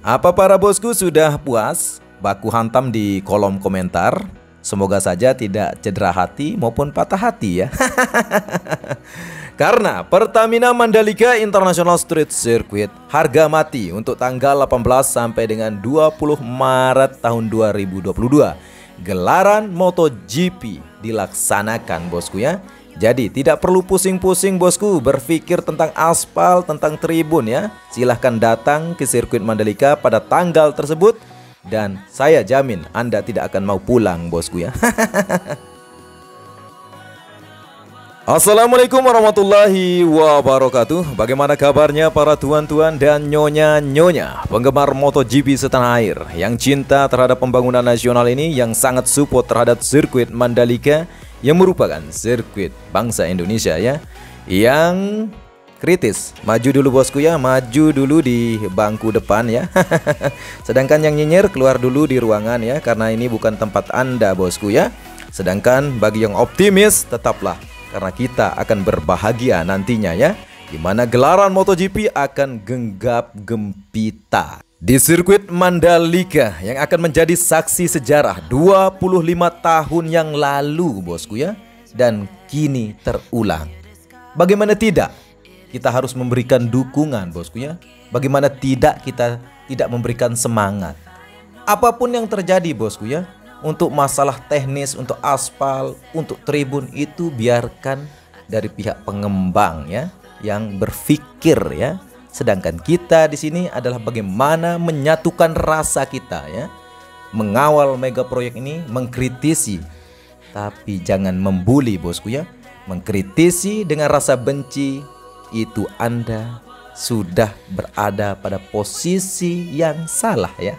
Apa para bosku sudah puas baku hantam di kolom komentar? Semoga saja tidak cedera hati maupun patah hati ya. Karena Pertamina Mandalika International Street Circuit harga mati untuk tanggal 18 sampai dengan 20 Maret tahun 2022. Gelaran MotoGP dilaksanakan bosku ya. Jadi tidak perlu pusing-pusing bosku berpikir tentang aspal, tentang tribun ya. Silahkan datang ke sirkuit Mandalika pada tanggal tersebut dan saya jamin Anda tidak akan mau pulang bosku ya. Assalamualaikum warahmatullahi wabarakatuh. Bagaimana kabarnya para tuan-tuan dan nyonya-nyonya penggemar MotoGP setanah air yang cinta terhadap pembangunan nasional ini, yang sangat support terhadap sirkuit Mandalika yang merupakan sirkuit bangsa Indonesia ya, yang kritis. Maju dulu bosku ya, maju dulu di bangku depan ya. Sedangkan yang nyinyir keluar dulu di ruangan ya, karena ini bukan tempat Anda bosku ya. Sedangkan bagi yang optimis tetaplah, karena kita akan berbahagia nantinya ya, dimana gelaran MotoGP akan genggap gempita di sirkuit Mandalika yang akan menjadi saksi sejarah 25 tahun yang lalu bosku ya, dan kini terulang. Bagaimana tidak kita harus memberikan dukungan bosku ya. Bagaimana tidak kita tidak memberikan semangat. Apapun yang terjadi bosku ya, untuk masalah teknis, untuk aspal, untuk tribun, itu biarkan dari pihak pengembang ya, yang berpikir ya. Sedangkan kita di sini adalah bagaimana menyatukan rasa kita ya, mengawal mega proyek ini, mengkritisi tapi jangan membuli bosku ya. Mengkritisi dengan rasa benci, itu Anda sudah berada pada posisi yang salah ya.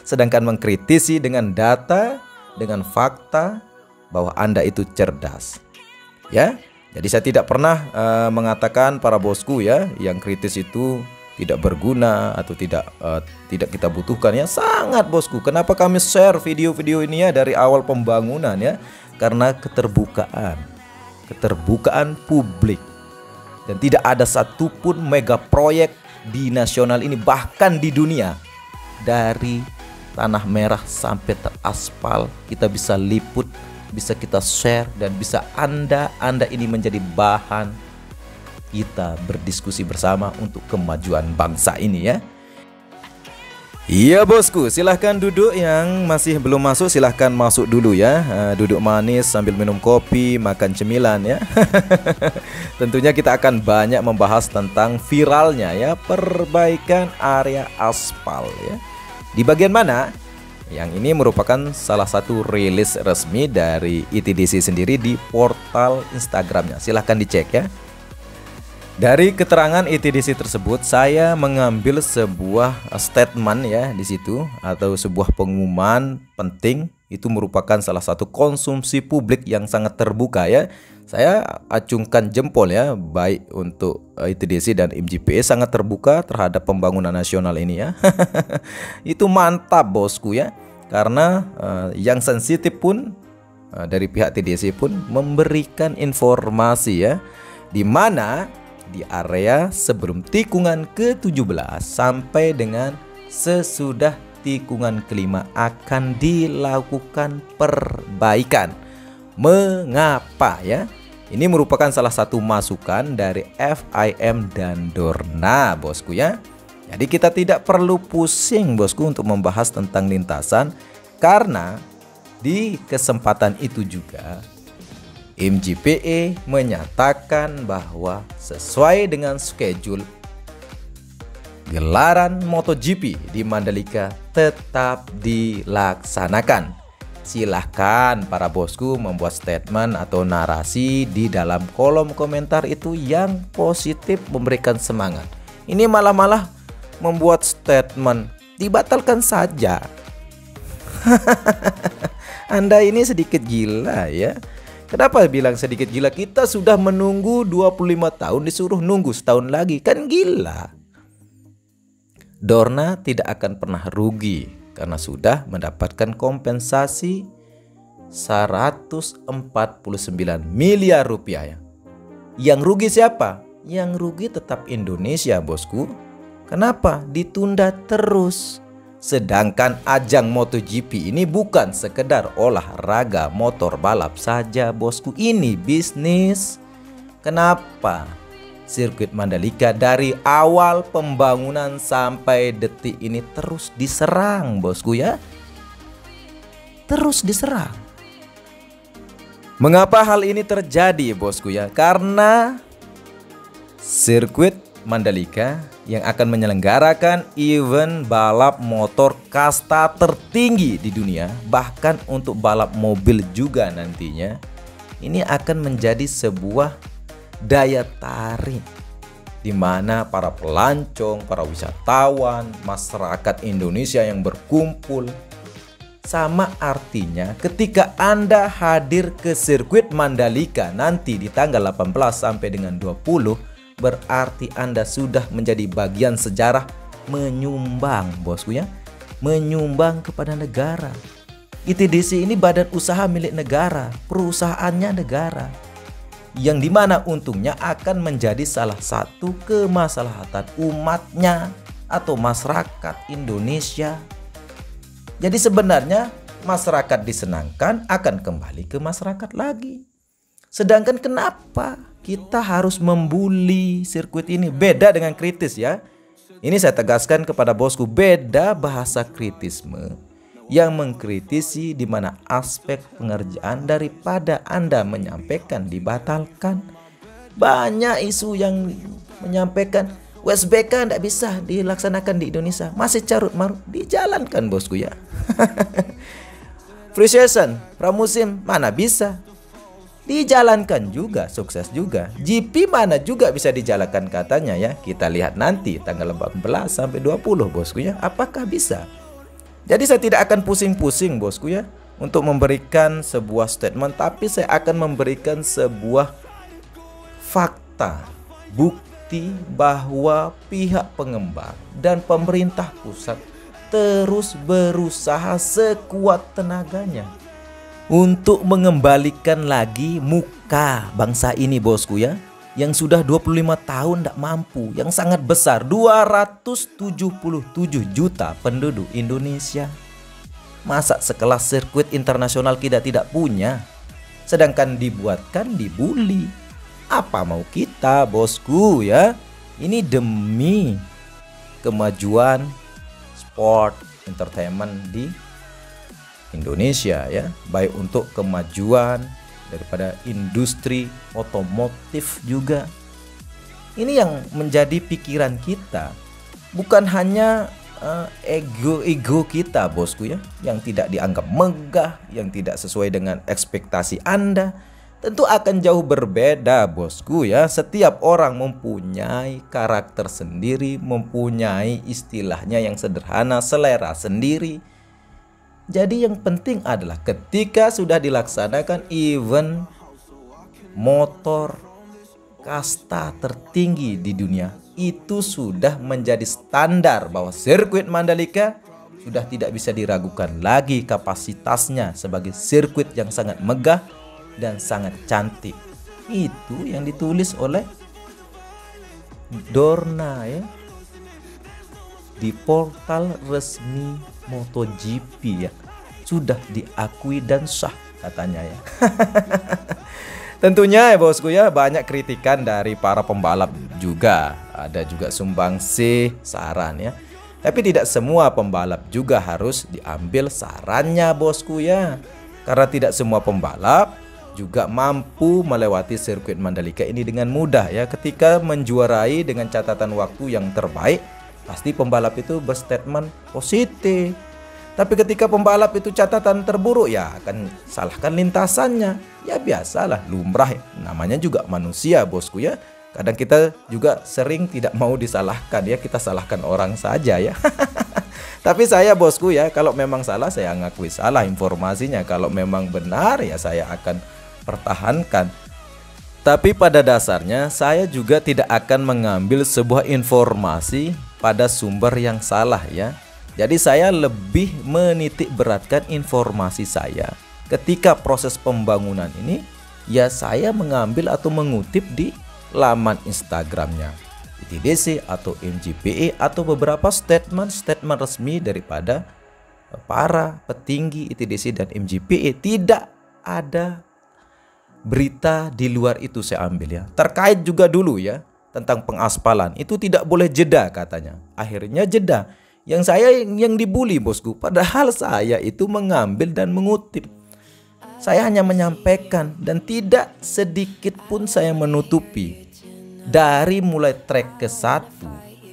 Sedangkan mengkritisi dengan data, dengan fakta, bahwa Anda itu cerdas ya. Jadi saya tidak pernah mengatakan para bosku ya, yang kritis itu tidak berguna atau tidak kita butuhkan ya. Sangat bosku. Kenapa kami share video-video ini ya dari awal pembangunan ya? Karena keterbukaan publik. Dan tidak ada satupun mega proyek di nasional ini, bahkan di dunia, dari tanah merah sampai teraspal, kita bisa liput, bisa kita share, dan bisa Anda ini menjadi bahan kita berdiskusi bersama untuk kemajuan bangsa ini ya. Iya bosku, silahkan duduk. Yang masih belum masuk silahkan masuk dulu ya. Duduk manis sambil minum kopi, makan cemilan ya. Tentunya kita akan banyak membahas tentang viralnya ya, perbaikan area aspal ya. Di bagian mana? Yang ini merupakan salah satu rilis resmi dari ITDC sendiri di portal Instagramnya. Silahkan dicek ya. Dari keterangan ITDC tersebut, saya mengambil sebuah statement ya di situ, atau sebuah pengumuman penting. Itu merupakan salah satu konsumsi publik yang sangat terbuka ya. Saya acungkan jempol ya, baik untuk ITDC dan MGPE, sangat terbuka terhadap pembangunan nasional ini ya. Itu mantap bosku ya. Karena yang sensitif pun dari pihak TDC pun memberikan informasi ya, di mana di area sebelum tikungan ke-17 sampai dengan sesudah tikungan kelima akan dilakukan perbaikan. Mengapa ya? Ini merupakan salah satu masukan dari FIM dan Dorna bosku ya. Jadi kita tidak perlu pusing bosku untuk membahas tentang lintasan, karena di kesempatan itu juga MGPE menyatakan bahwa sesuai dengan schedule, gelaran MotoGP di Mandalika tetap dilaksanakan. Silahkan para bosku membuat statement atau narasi di dalam kolom komentar itu yang positif, memberikan semangat. Ini malah membuat statement dibatalkan saja. Anda ini sedikit gila ya. Kenapa bilang sedikit gila? Kita sudah menunggu 25 tahun, disuruh nunggu setahun lagi, kan gila. Dorna tidak akan pernah rugi karena sudah mendapatkan kompensasi 149 miliar rupiah ya. Yang rugi siapa? Yang rugi tetap Indonesia bosku. Kenapa ditunda terus? Sedangkan ajang MotoGP ini bukan sekedar olahraga motor balap saja, bosku. Ini bisnis. Kenapa sirkuit Mandalika dari awal pembangunan sampai detik ini terus diserang, bosku ya? Terus diserang. Mengapa hal ini terjadi, bosku ya? Karena sirkuit Mandalika yang akan menyelenggarakan event balap motor kasta tertinggi di dunia, bahkan untuk balap mobil juga nantinya, ini akan menjadi sebuah daya tarik di mana para pelancong, para wisatawan, masyarakat Indonesia yang berkumpul. Sama artinya ketika Anda hadir ke sirkuit Mandalika nanti di tanggal 18 sampai dengan 20, berarti Anda sudah menjadi bagian sejarah menyumbang, bosku ya. Menyumbang kepada negara. ITDC ini badan usaha milik negara, perusahaannya negara. Yang dimana untungnya akan menjadi salah satu kemaslahatan umatnya atau masyarakat Indonesia. Jadi sebenarnya masyarakat disenangkan akan kembali ke masyarakat lagi. Sedangkan kenapa kita harus membuli sirkuit ini? Beda dengan kritis ya. Ini saya tegaskan kepada bosku, beda bahasa kritisme yang mengkritisi di mana aspek pengerjaan daripada Anda menyampaikan dibatalkan. Banyak isu yang menyampaikan WSBK tidak bisa dilaksanakan di Indonesia, masih carut marut, dijalankan bosku ya. Free season, pramusim mana bisa, dijalankan juga, sukses juga. GP mana juga bisa dijalankan katanya ya. Kita lihat nanti tanggal 18 sampai 20 bosku ya, apakah bisa. Jadi saya tidak akan pusing-pusing bosku ya untuk memberikan sebuah statement, tapi saya akan memberikan sebuah fakta, bukti bahwa pihak pengembang dan pemerintah pusat terus berusaha sekuat tenaganya untuk mengembalikan lagi muka bangsa ini bosku ya, yang sudah 25 tahun tidak mampu, yang sangat besar, 277 juta penduduk Indonesia. Masa sekelas sirkuit internasional kita tidak punya, sedangkan dibuatkan dibully. Apa mau kita bosku ya? Ini demi kemajuan sport entertainment di Indonesia ya, baik untuk kemajuan daripada industri otomotif juga. Ini yang menjadi pikiran kita, bukan hanya ego kita bosku ya, yang tidak dianggap megah, yang tidak sesuai dengan ekspektasi Anda. Tentu akan jauh berbeda bosku ya. Setiap orang mempunyai karakter sendiri, mempunyai istilahnya yang sederhana, selera sendiri. Jadi yang penting adalah ketika sudah dilaksanakan event motor kasta tertinggi di dunia, itu sudah menjadi standar bahwa sirkuit Mandalika sudah tidak bisa diragukan lagi kapasitasnya sebagai sirkuit yang sangat megah dan sangat cantik. Itu yang ditulis oleh Dorna ya, di portal resmi MotoGP ya, sudah diakui dan sah katanya ya. Tentunya ya bosku ya, banyak kritikan dari para pembalap juga, ada juga sumbangsi saran ya. Tapi tidak semua pembalap juga harus diambil sarannya bosku ya, karena tidak semua pembalap juga mampu melewati sirkuit Mandalika ini dengan mudah ya. Ketika menjuarai dengan catatan waktu yang terbaik, pasti pembalap itu berstatement positif. Tapi ketika pembalap itu catatan terburuk, ya akan salahkan lintasannya. Ya biasalah, lumrah, namanya juga manusia bosku ya. Kadang kita juga sering tidak mau disalahkan ya, kita salahkan orang saja ya. Tapi saya bosku ya, kalau memang salah saya ngakui salah informasinya. Kalau memang benar ya saya akan pertahankan. Tapi pada dasarnya saya juga tidak akan mengambil sebuah informasi pada sumber yang salah ya. Jadi saya lebih menitik beratkan informasi saya ketika proses pembangunan ini, ya saya mengambil atau mengutip di laman Instagramnya ITDC atau MGPE atau beberapa statement resmi daripada para petinggi ITDC dan MGPE. Tidak ada berita di luar itu saya ambil ya. Terkait juga dulu ya tentang pengaspalan, itu tidak boleh jeda katanya. Akhirnya jeda. Yang saya yang dibully bosku, padahal saya itu mengambil dan mengutip. Saya hanya menyampaikan dan tidak sedikit pun saya menutupi. Dari mulai track ke-1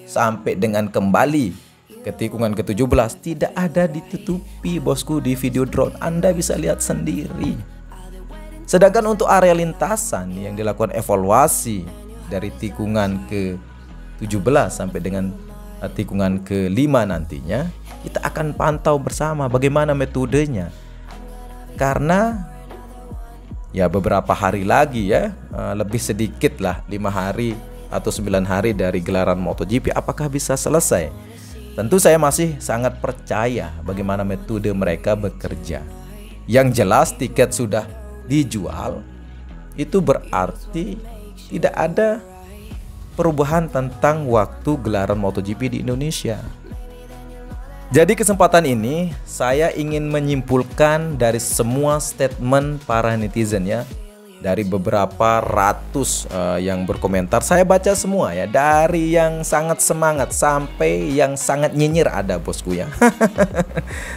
sampai dengan kembali ke tikungan ke-17 tidak ada ditutupi bosku di video drone. Anda bisa lihat sendiri. Sedangkan untuk area lintasan yang dilakukan evaluasi dari tikungan ke-17 sampai dengan tikungan ke-5 nantinya, kita akan pantau bersama bagaimana metodenya. Karena ya beberapa hari lagi ya, lebih sedikit lah 5 hari atau 9 hari dari gelaran MotoGP, apakah bisa selesai? Tentu saya masih sangat percaya bagaimana metode mereka bekerja. Yang jelas tiket sudah dijual, itu berarti tidak ada perubahan tentang waktu gelaran MotoGP di Indonesia. Jadi kesempatan ini saya ingin menyimpulkan dari semua statement para netizen ya, dari beberapa ratus yang berkomentar. Saya baca semua ya, dari yang sangat semangat sampai yang sangat nyinyir ada bosku ya.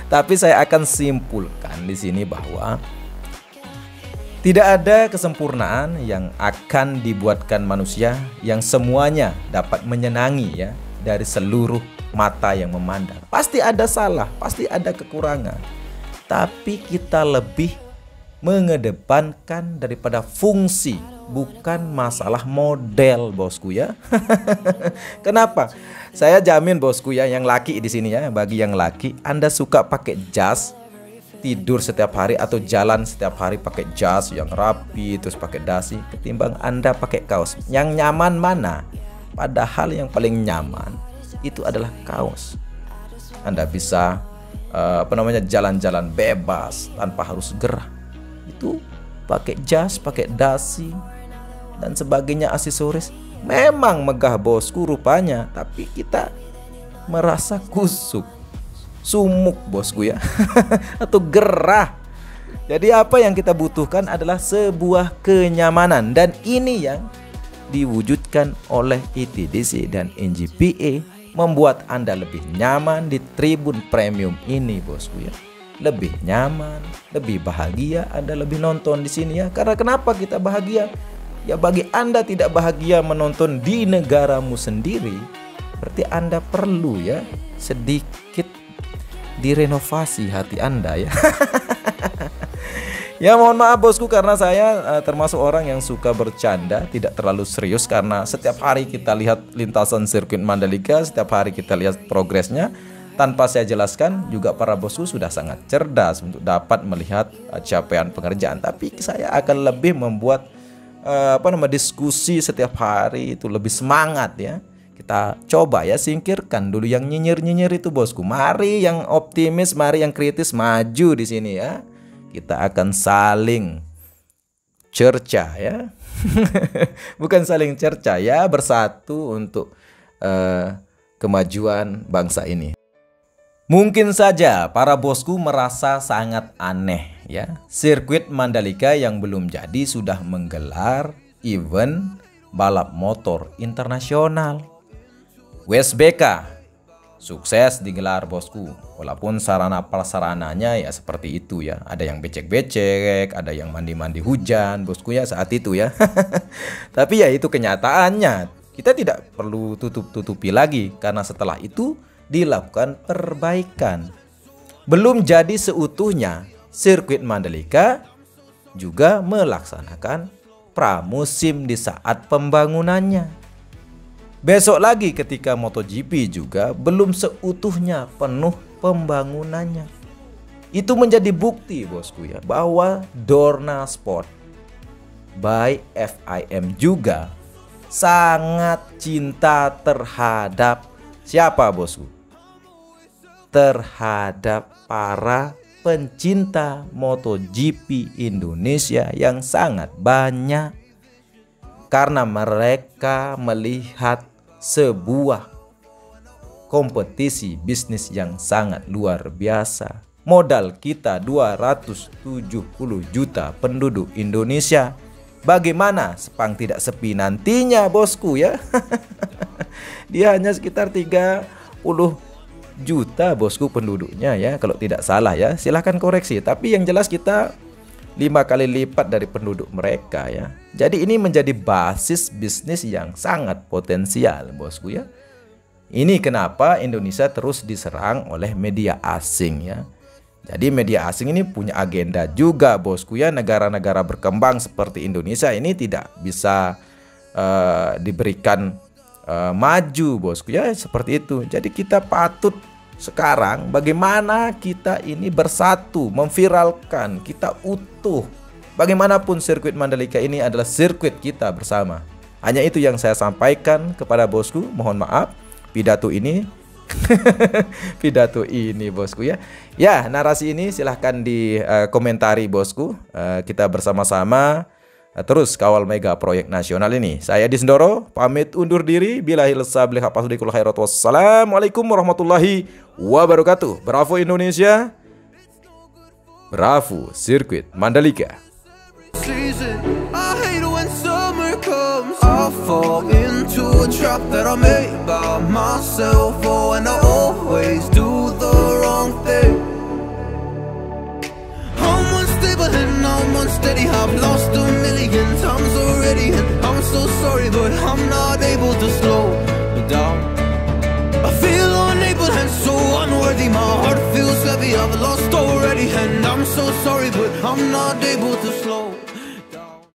Tapi saya akan simpulkan di sini bahwa tidak ada kesempurnaan yang akan dibuatkan manusia yang semuanya dapat menyenangi ya dari seluruh mata yang memandang. Pasti ada salah, pasti ada kekurangan. Tapi kita lebih mengedepankan daripada fungsi, bukan masalah model bosku ya. Kenapa? Saya jamin bosku ya, yang laki di sini ya, bagi yang laki, Anda suka pakai jas, tidur setiap hari atau jalan setiap hari pakai jas yang rapi terus pakai dasi, ketimbang Anda pakai kaos. Yang nyaman mana? Padahal yang paling nyaman itu adalah kaos. Anda bisa jalan-jalan bebas tanpa harus gerah. Itu pakai jas, pakai dasi dan sebagainya, aksesoris. Memang megah bosku rupanya, tapi kita merasa kusuk, sumuk bosku ya. Atau gerah. Jadi apa yang kita butuhkan adalah sebuah kenyamanan, dan ini yang diwujudkan oleh ITDC dan NGPE, membuat Anda lebih nyaman di tribun premium ini bosku ya. Lebih nyaman, lebih bahagia Anda lebih nonton di sini ya. Karena kenapa kita bahagia? Ya bagi Anda tidak bahagia menonton di negaramu sendiri, berarti Anda perlu ya sedikit direnovasi hati Anda ya. Ya mohon maaf bosku, karena saya termasuk orang yang suka bercanda, tidak terlalu serius, karena setiap hari kita lihat lintasan sirkuit Mandalika, setiap hari kita lihat progresnya. Tanpa saya jelaskan juga para bosku sudah sangat cerdas untuk dapat melihat capaian pengerjaan. Tapi saya akan lebih membuat diskusi setiap hari itu lebih semangat ya. Kita coba ya singkirkan dulu yang nyinyir-nyinyir itu bosku. Mari yang optimis, mari yang kritis maju di sini ya. Kita akan saling cerca ya. Bukan saling cerca ya, bersatu untuk kemajuan bangsa ini. Mungkin saja para bosku merasa sangat aneh ya. Sirkuit Mandalika yang belum jadi sudah menggelar event balap motor internasional. WSBK sukses digelar bosku. Walaupun sarana prasarananya ya seperti itu ya. Ada yang becek-becek, ada yang mandi-mandi hujan bosku ya saat itu ya. Tapi ya itu kenyataannya. Kita tidak perlu tutup-tutupi lagi, karena setelah itu dilakukan perbaikan. Belum jadi seutuhnya, sirkuit Mandalika juga melaksanakan pramusim di saat pembangunannya. Besok lagi ketika MotoGP juga belum seutuhnya penuh pembangunannya. Itu menjadi bukti bosku ya, bahwa Dorna Sport by FIM juga sangat cinta terhadap siapa bosku? Terhadap para pencinta MotoGP Indonesia yang sangat banyak, karena mereka melihat sebuah kompetisi bisnis yang sangat luar biasa. Modal kita 270 juta penduduk Indonesia. Bagaimana Sepang tidak sepi nantinya, bosku ya? Dia hanya sekitar 30 juta, bosku, penduduknya ya, kalau tidak salah ya. Silahkan koreksi. Tapi yang jelas kita 5 kali lipat dari penduduk mereka ya. Jadi ini menjadi basis bisnis yang sangat potensial, bosku ya. Ini kenapa Indonesia terus diserang oleh media asing ya. Jadi media asing ini punya agenda juga, bosku ya. Negara-negara berkembang seperti Indonesia ini tidak bisa diberikan maju, bosku ya, seperti itu. Jadi kita patut sekarang bagaimana kita ini bersatu, memviralkan, kita utuh. Bagaimanapun sirkuit Mandalika ini adalah sirkuit kita bersama. Hanya itu yang saya sampaikan kepada bosku. Mohon maaf pidato ini pidato ini, bosku ya. Ya, narasi ini silahkan dikomentari, bosku. Kita bersama-sama terus kawal mega proyek nasional ini. Saya Disndoro pamit undur diri. Billahil sabli hafadhikul khairat. Wassalamualaikum warahmatullahi wabarakatuh. Bravo Indonesia. Bravo sirkuit Mandalika. I fall into a trap that I made by myself. Oh, and I always do the wrong thing. I'm unstable and I'm unsteady. I've lost 1,000,000 times already, and I'm so sorry, but I'm not able to slow down. I feel unable and so unworthy. My heart feels heavy. I've lost already, and I'm so sorry, but I'm not able to slow